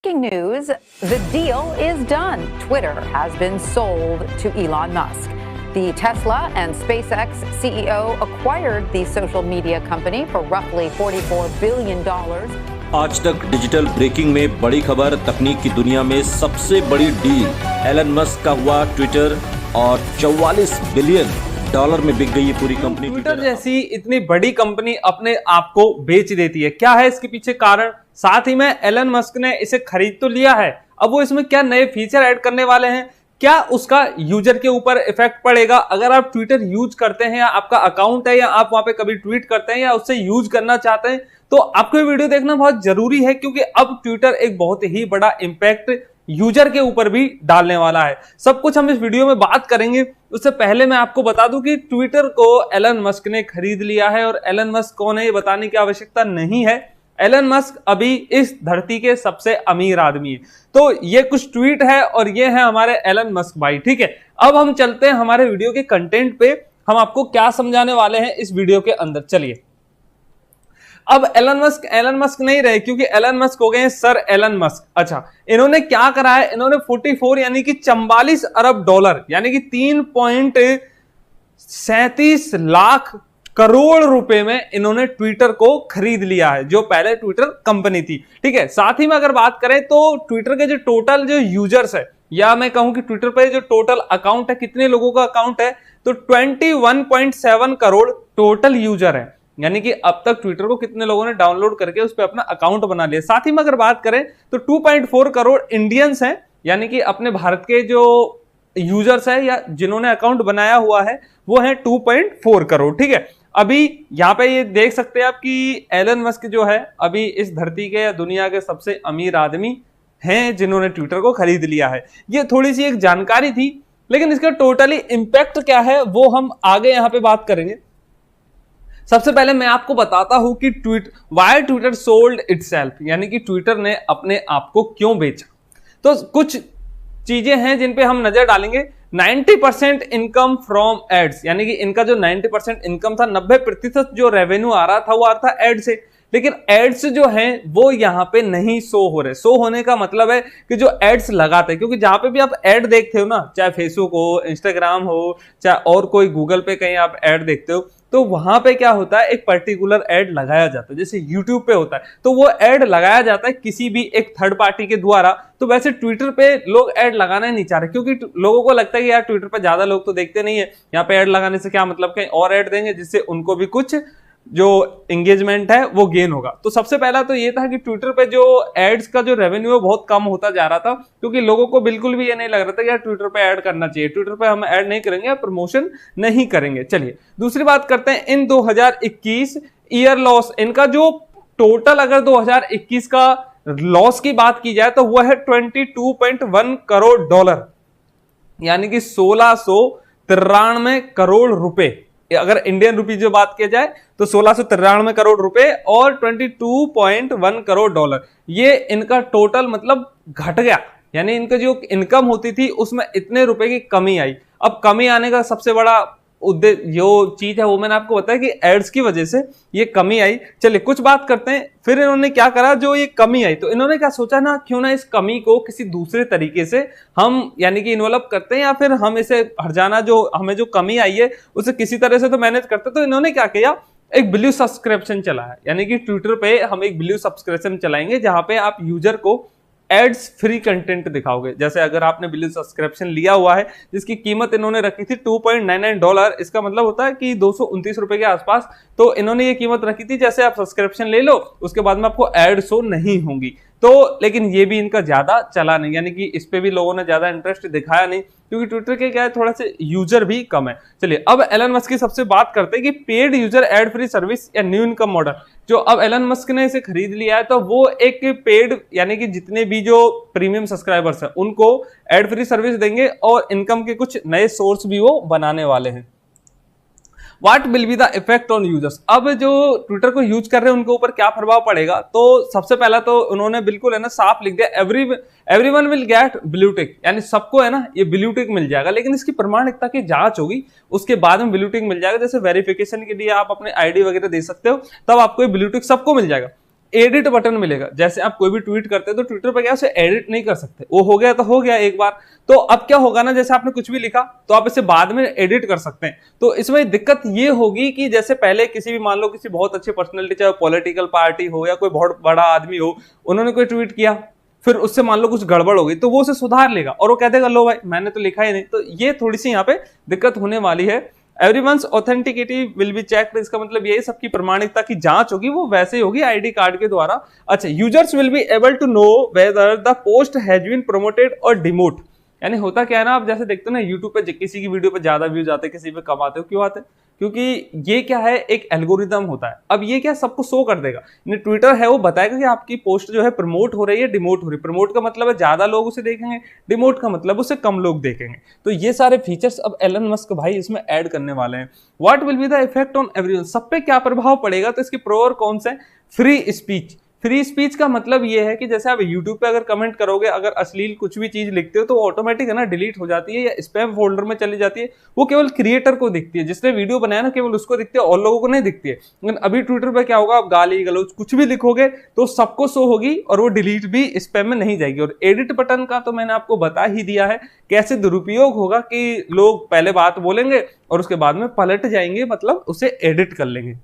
breaking news, the deal is done. Twitter has been sold to Elon Musk. The Tesla and SpaceX CEO acquired the social media company for roughly $44 billion. आज तक digital breaking में बड़ी खबर, तकनीक की दुनिया में सबसे बड़ी डील, एलन मस्क का हुआ ट्विटर और $44 बिलियन में बिक गई ये पूरी कंपनी। ट्विटर जैसी इतनी बड़ी कंपनी अपने आप को बेच देती है, क्या है इसके पीछे कारण? साथ ही में एलन मस्क ने इसे खरीद तो लिया है, अब वो इसमें क्या नए फीचर ऐड करने वाले हैं? क्या उसका यूजर के ऊपर इफेक्ट पड़ेगा? अगर आप ट्विटर यूज करते हैं या आपका अकाउंट है या आप वहां पे कभी ट्वीट करते हैं या उससे यूज करना चाहते हैं, तो आपको ये वीडियो देखना बहुत जरूरी है, क्योंकि अब ट्विटर एक बहुत ही बड़ा इंपैक्ट यूजर के ऊपर भी डालने वाला है। सब कुछ हम इस वीडियो में बात करेंगे। उससे पहले मैं आपको बता दूं कि ट्विटर को एलन मस्क ने खरीद लिया है, और एलन मस्क कौन है ये बताने की आवश्यकता नहीं है। एलन मस्क अभी इस धरती के सबसे अमीर आदमी है। तो ये कुछ ट्वीट है और ये है हमारे एलन मस्क भाई, ठीक है। अब हम चलते हैं हमारे वीडियो के कंटेंट पे, हम आपको क्या समझाने वाले हैं इस वीडियो के अंदर। चलिए, अब एलन मस्क नहीं रहे, क्योंकि एलन मस्क हो गए हैं सर एलन मस्क। अच्छा, इन्होंने क्या करा है? इन्होंने 44 यानी कि 44 अरब डॉलर यानी कि 3.37 लाख करोड़ रुपए में इन्होंने ट्विटर को खरीद लिया है, जो पहले ट्विटर कंपनी थी, ठीक है। साथ ही में अगर बात करें तो ट्विटर के जो टोटल जो यूजर्स है, या मैं कहूं कि ट्विटर पे जो टोटल अकाउंट है, कितने लोगों का अकाउंट है, तो 21.7 करोड़ टोटल यूजर है। यानी कि अब तक ट्विटर को कितने लोगों ने डाउनलोड करके उस पर अपना अकाउंट बना लिया। साथ ही में अगर बात करें तो 2.4 करोड़ इंडियंस हैं, यानी कि अपने भारत के जो यूजर्स है या जिन्होंने अकाउंट बनाया हुआ है वो है 2.4 करोड़, ठीक है। अभी यहाँ पे ये देख सकते हैं आप कि एलन मस्क जो है अभी इस धरती के या दुनिया के सबसे अमीर आदमी हैं जिन्होंने ट्विटर को खरीद लिया है। ये थोड़ी सी एक जानकारी थी, लेकिन इसका टोटली इंपैक्ट क्या है वो हम आगे यहाँ पे बात करेंगे। सबसे पहले मैं आपको बताता हूं कि वाई ट्विटर सोल्ड इटसेल्फ, यानी कि ट्विटर ने अपने आप को क्यों बेचा। तो कुछ चीजें हैं जिन पे हम नजर डालेंगे। 90% इनकम फ्रॉम एड्स, यानी कि इनका जो 90% इनकम था, 90% जो रेवेन्यू आ रहा था वो आ रहा था एड से। लेकिन एड्स जो हैं वो यहाँ पे नहीं शो हो रहे। शो होने का मतलब है कि जो एड्स लगाते हैं, क्योंकि जहां पे भी आप एड देखते हो ना, चाहे फेसबुक हो, इंस्टाग्राम हो, चाहे और कोई गूगल पे कहीं आप एड देखते हो, तो वहां पे क्या होता है, एक पर्टिकुलर एड लगाया जाता है। जैसे यूट्यूब पे होता है तो वो एड लगाया जाता है किसी भी एक थर्ड पार्टी के द्वारा। तो वैसे ट्विटर पे लोग एड लगाना ही नहीं चाह रहे, क्योंकि लोगों को लगता है कि यार ट्विटर पे ज्यादा लोग तो देखते नहीं है, यहाँ पे एड लगाने से क्या मतलब, कहीं और एड देंगे जिससे उनको भी कुछ जो एंगेजमेंट है वो गेन होगा। तो सबसे पहला तो ये था कि ट्विटर पे जो एड्स का जो रेवेन्यू है बहुत कम होता जा रहा था, क्योंकि लोगों को बिल्कुल भी ये नहीं लग रहा था कि यार ट्विटर पे ऐड करना चाहिए, ट्विटर पे हम ऐड नहीं करेंगे, प्रमोशन नहीं करेंगे। चलिए दूसरी बात करते हैं। इन 2021 ईयर लॉस, इनका जो टोटल अगर 2021 का लॉस की बात की जाए तो वह है 22.1 करोड़ डॉलर, यानी कि 1693 करोड़ रुपए। अगर इंडियन रुपी जो बात की जाए तो 1693 करोड़ रुपए और 22.1 करोड़ डॉलर, ये इनका टोटल मतलब घट गया। यानी इनका जो इनकम होती थी उसमें इतने रुपए की कमी आई। अब कमी आने का सबसे बड़ा उद्देश्य जो चीज है वो मैंने आपको बताया कि एड्स की वजह से ये कमी आई। चलिए कुछ बात करते हैं। फिर इन्होंने क्या करा, जो ये कमी आई तो इन्होंने क्या सोचा ना, क्यों ना इस कमी को किसी दूसरे तरीके से हम यानी कि इन्वॉल्व करते हैं, या फिर हम इसे हर जाना, जो हमें जो कमी आई है उसे किसी तरह से तो मैनेज करते। तो इन्होंने क्या किया, एक ब्लू सब्सक्रिप्शन चलाया, यानी कि ट्विटर पे हम एक ब्लू सब्सक्रिप्शन चलाएंगे जहां पे आप यूजर को एड्स फ्री कंटेंट दिखाओगे। जैसे अगर आपने ब्लू सब्सक्रिप्शन लिया हुआ है जिसकी कीमत इन्होंने रखी थी 2.99 डॉलर, इसका मतलब होता है कि 229 रुपए के आसपास, तो इन्होंने ये कीमत रखी थी। जैसे आप सब्सक्रिप्शन ले लो उसके बाद में आपको एड शो नहीं होंगी, तो लेकिन ये भी इनका ज्यादा चला नहीं, यानी कि इस पे भी लोगों ने ज्यादा इंटरेस्ट दिखाया नहीं, क्योंकि ट्विटर के क्या है थोड़ा से यूजर भी कम है। चलिए अब एलन मस्क की सबसे बात करते हैं कि paid user ad free service या न्यू इनकम मॉडल। जो अब एलन मस्क ने इसे खरीद लिया है तो वो एक पेड, यानी कि जितने भी जो प्रीमियम सब्सक्राइबर्स हैं उनको एड फ्री सर्विस देंगे और इनकम के कुछ नए सोर्स भी वो बनाने वाले हैं। What will be the effect on users, अब जो ट्विटर को यूज कर रहे हैं उनके ऊपर क्या प्रभाव पड़ेगा। तो सबसे पहला तो उन्होंने बिल्कुल है ना साफ लिख दिया, everyone will get blue tick, यानी सबको है ना ये ब्लू टिक मिल जाएगा, लेकिन इसकी प्रमाणिकता की जांच होगी उसके बाद में ब्लू टिक मिल जाएगा। जैसे वेरिफिकेशन के लिए आप अपने आईडी वगैरह दे सकते हो, तब आपको ये ब्लू टिक सबको मिल जाएगा। एडिट बटन मिलेगा। जैसे आप कोई भी ट्वीट करते हैं तो ट्विटर पर क्या उसे एडिट नहीं कर सकते, वो हो गया तो हो गया एक बार। तो अब क्या होगा ना, जैसे आपने कुछ भी लिखा तो आप इसे बाद में एडिट कर सकते हैं। तो इसमें दिक्कत ये होगी कि जैसे पहले किसी भी, मान लो किसी बहुत अच्छे पर्सनैलिटी, चाहे पॉलिटिकल पार्टी हो या कोई बहुत बड़ा आदमी हो, उन्होंने कोई ट्वीट किया, फिर उससे मान लो कुछ गड़बड़ हो गई तो वो उसे सुधार लेगा और वो कह देगा लो भाई मैंने तो लिखा ही नहीं। तो ये थोड़ी सी यहाँ पे दिक्कत होने वाली है। Everyone's authenticity will be checked, इसका मतलब ये सबकी प्रमाणिकता की जांच होगी, वो वैसे ही होगी आईडी कार्ड के द्वारा। अच्छा, users will be able to know whether the post has been promoted और डिमोट। यानी होता क्या है ना, आप जैसे देखते हो ना यूट्यूब पे किसी की वीडियो पे ज्यादा व्यूज आते हैं, किसी पे कम आते हो, क्यों आते हैं? क्योंकि ये क्या है, एक एल्गोरिदम होता है। अब ये क्या सबको शो कर देगा, ट्विटर है वो बताएगा कि आपकी पोस्ट जो है प्रमोट हो रही है, डिमोट हो रही है। प्रमोट का मतलब है ज्यादा लोग उसे देखेंगे, डिमोट का मतलब उसे कम लोग देखेंगे। तो ये सारे फीचर्स अब एलन मस्क भाई इसमें ऐड करने वाले हैं। What will be the effect on everyone, सब पे क्या प्रभाव पड़ेगा? तो इसके प्रो और कौन से? Free speech. फ्री स्पीच का मतलब ये है कि जैसे आप यूट्यूब पे अगर कमेंट करोगे, अगर अश्लील कुछ भी चीज लिखते हो तो ऑटोमेटिक है ना डिलीट हो जाती है या स्पैम फोल्डर में चली जाती है। वो केवल क्रिएटर को दिखती है, जिसने वीडियो बनाया ना केवल उसको दिखती है और लोगों को नहीं दिखती है। लेकिन अभी ट्विटर पे क्या होगा, आप गाली गलौज कुछ भी लिखोगे तो सबको शो होगी और वो डिलीट भी स्पैम में नहीं जाएगी। और एडिट बटन का तो मैंने आपको बता ही दिया है कैसे दुरुपयोग होगा कि लोग पहले बात बोलेंगे और उसके बाद में पलट जाएंगे, मतलब उसे एडिट कर लेंगे।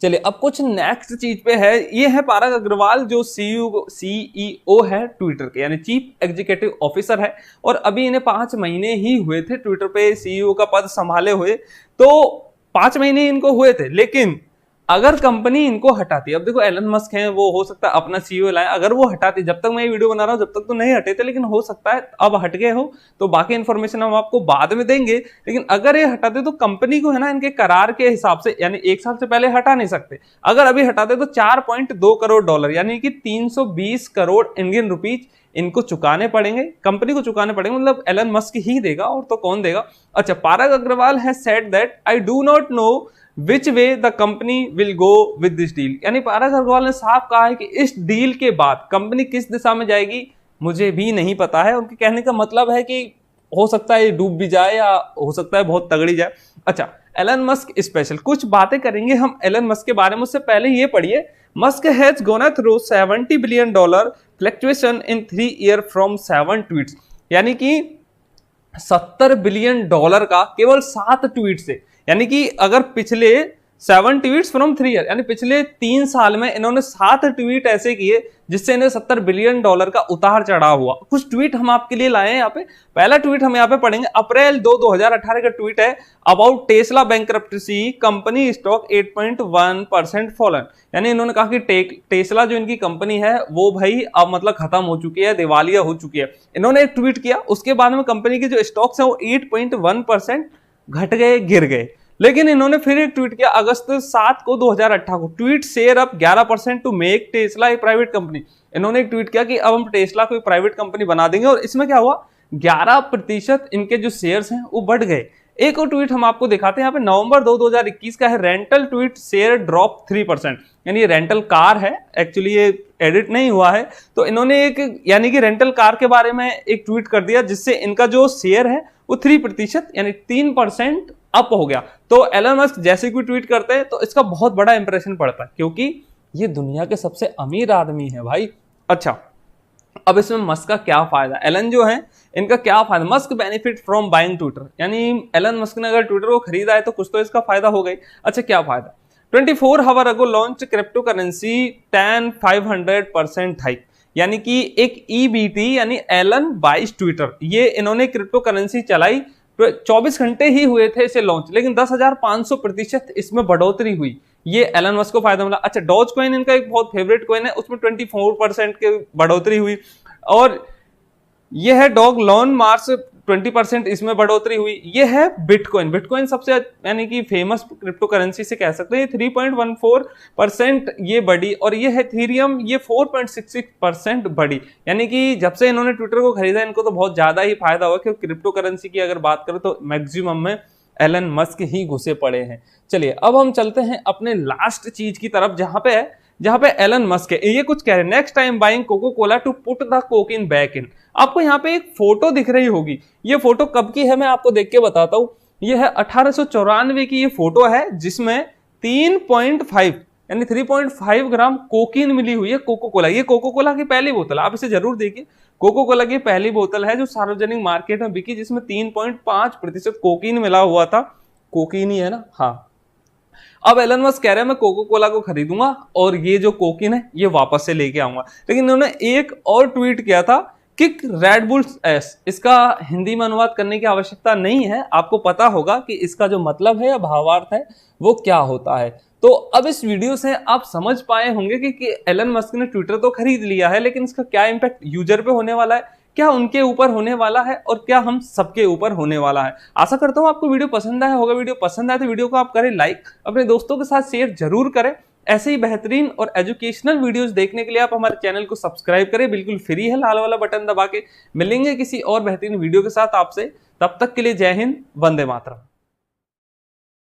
चलिए अब कुछ नेक्स्ट चीज पे है, ये है पारग अग्रवाल जो सीईओ है ट्विटर के, यानी चीफ एग्जीक्यूटिव ऑफिसर है। और अभी इन्हें 5 महीने ही हुए थे ट्विटर पे सीईओ का पद संभाले हुए, तो 5 महीने इनको हुए थे। लेकिन अगर कंपनी इनको हटाती, अब देखो एलन मस्क हैं, वो हो सकता है अपना सीईओ लाए, अगर वो हटाती, जब तक मैं ये वीडियो बना रहा हूं जब तक तो नहीं हटे थे, लेकिन हो सकता है अब हट गए हो, तो बाकी इंफॉर्मेशन हम आपको बाद में देंगे। लेकिन अगर ये हटाते तो कंपनी को है ना इनके करार के हिसाब से, यानी 1 साल से पहले हटा नहीं सकते, अगर अभी हटाते तो $4.2 करोड़ यानी कि 320 करोड़ इंडियन रुपीज इनको चुकाने पड़ेंगे, कंपनी को चुकाने पड़ेंगे, मतलब एलन मस्क ही देगा और तो कौन देगा। अच्छा, Parag Agrawal has said that I do not know which way the company will go with this deal, यानी पारग अग्रवाल ने साफ कहा है कि इस डील के बाद कंपनी किस दिशा में जाएगी मुझे भी नहीं पता है। उनके कहने का मतलब है कि हो सकता है ये डूब भी जाए या हो सकता है बहुत तगड़ी जाए। अच्छा, एलन मस्क स्पेशल, कुछ बातें करेंगे हम एलन मस्क के बारे में, उससे पहले ये पढ़िए, Musk has gone through $70 billion fluctuation in 3 year from 7 tweets, यानी कि $70 बिलियन का केवल 7 ट्वीट से, यानी कि अगर पिछले 7 ट्वीट्स फ्रॉम 3 ईयर, यानी पिछले 3 साल में इन्होंने 7 ट्वीट ऐसे किए जिससे इन्हें $70 बिलियन का उतार चढ़ाव हुआ। कुछ ट्वीट हम आपके लिए लाए हैं यहाँ पे। पहला ट्वीट हम यहाँ पे पढ़ेंगे, अप्रैल 2, 2018 का ट्वीट है, about Tesla bankruptcy, company stock 8.1% fallen, यानी इन्होंने कहा कि टेस्ला जो इनकी कंपनी है वो भाई अब मतलब खत्म हो चुकी है, दिवालिया हो चुकी है। इन्होंने एक ट्वीट किया, उसके बाद में कंपनी के जो स्टॉक्स हैं वो 8.1% घट गए, गिर गए। लेकिन इन्होंने फिर एक ट्वीट किया अगस्त 7 को 2018 को, tweet share up 11% to make Tesla a private company. इन्होंने एक ट्वीट किया कि अब हम टेस्ला को एक प्राइवेट कंपनी बना देंगे, और इसमें क्या हुआ, 11% इनके जो शेयर्स हैं वो बढ़ गए। एक और ट्वीट हम आपको दिखाते हैं यहाँ पे, नवंबर 2, 2021 का है, रेंटल ट्वीट शेयर ड्रॉप 3%, यानी ये रेंटल कार है, एक्चुअली ये एडिट नहीं हुआ है। तो इन्होंने एक यानी कि रेंटल कार के बारे में एक ट्वीट कर दिया जिससे इनका जो शेयर है वो 3% यानी 3% अप हो गया। तो एलन मस्क जैसे कोई ट्वीट करते हैं तो इसका बहुत बड़ा इंप्रेशन पड़ता है, क्योंकि ये दुनिया के सबसे अमीर आदमी है भाई। अच्छा, अब इसमें मस्क का क्या फायदा, एलन जो है इनका क्या फायदा, Musk benefit from buying Twitter, यानी एलन मस्क ने अगर ट्विटर को खरीदा है तो कुछ तो इसका फायदा हो गई। अच्छा, क्या फायदा, 24 hour ago launch crypto currency 10,500% hike, यानी कि एक EBT यानी एलन बाइज ट्विटर, ये इन्होंने क्रिप्टो करेंसी चलाई, 24 घंटे ही हुए थे इसे लॉन्च, लेकिन 10,500% इसमें बढ़ोतरी हुई, ये एलन मस्क को फायदा मिला। अच्छा, डॉज कॉइन इनका एक बहुत फेवरेट कॉइन है, उसमें 24% की बढ़ोतरी हुई। और ये है डॉग लॉन मार्स, 20% इसमें बढ़ोतरी हुई। ये है बिटकॉइन, बिटकॉइन सबसे यानी कि फेमस क्रिप्टो करेंसी से कह सकते हैं, 3.14% ये बढ़ी। और ये है इथेरियम, ये 4.66% बढ़ी, यानी कि जब से इन्होंने ट्विटर को खरीदा इनको तो बहुत ज्यादा ही फायदा हुआ, क्योंकि क्रिप्टो करेंसी की अगर बात करें तो मैक्सिमम में एलन मस्क ही घुसे पड़े हैं। चलिए अब हम चलते हैं अपने लास्ट चीज की तरफ, जहां पे एलन मस्क है, ये कुछ कह रहे हैं, next time buying Coca Cola to put the coke in back in. आपको यहाँ पे एक फोटो दिख रही होगी, ये फोटो कब की है मैं आपको देख के बताता हूँ। ये है 1894 की ये फोटो है, जिसमें 3.5 यानी 3.5 ग्राम कोकीन मिली हुई है कोको कोला। ये कोको कोला की पहली बोतल, आप इसे जरूर देखिए। कोको कोला की पहली बोतल है जो सार्वजनिक मार्केट में बिकी, जिसमें 3.5% कोकीन मिला हुआ था। कोकीन ही है ना, हाँ। अब एलन मस्क कह रहे हैं मैं कोको कोला को खरीदूंगा और ये जो कोकीन है ये वापस से लेके आऊंगा। लेकिन इन्होंने एक और ट्वीट किया था, किक रेड बुल्स एस। इसका हिंदी में अनुवाद करने की आवश्यकता नहीं है, आपको पता होगा कि इसका जो मतलब है या भावार्थ है वो क्या होता है। तो अब इस वीडियो से आप समझ पाए होंगे कि एलन मस्क ने ट्विटर तो खरीद लिया है, लेकिन इसका क्या इंपैक्ट यूजर पे होने वाला है, क्या उनके ऊपर होने वाला है और क्या हम सबके ऊपर होने वाला है। आशा करता हूं आपको वीडियो पसंद आया होगा। वीडियो पसंद आए तो वीडियो को आप करें लाइक, अपने दोस्तों के साथ शेयर जरूर करें। ऐसे ही बेहतरीन और एजुकेशनल वीडियोस देखने के लिए आप हमारे चैनल को सब्सक्राइब करें, बिल्कुल फ्री है, लाल वाला बटन दबा के। मिलेंगे किसी और बेहतरीन वीडियो के साथ आपसे, तब तक के लिए जय हिंद, वंदे मातरम।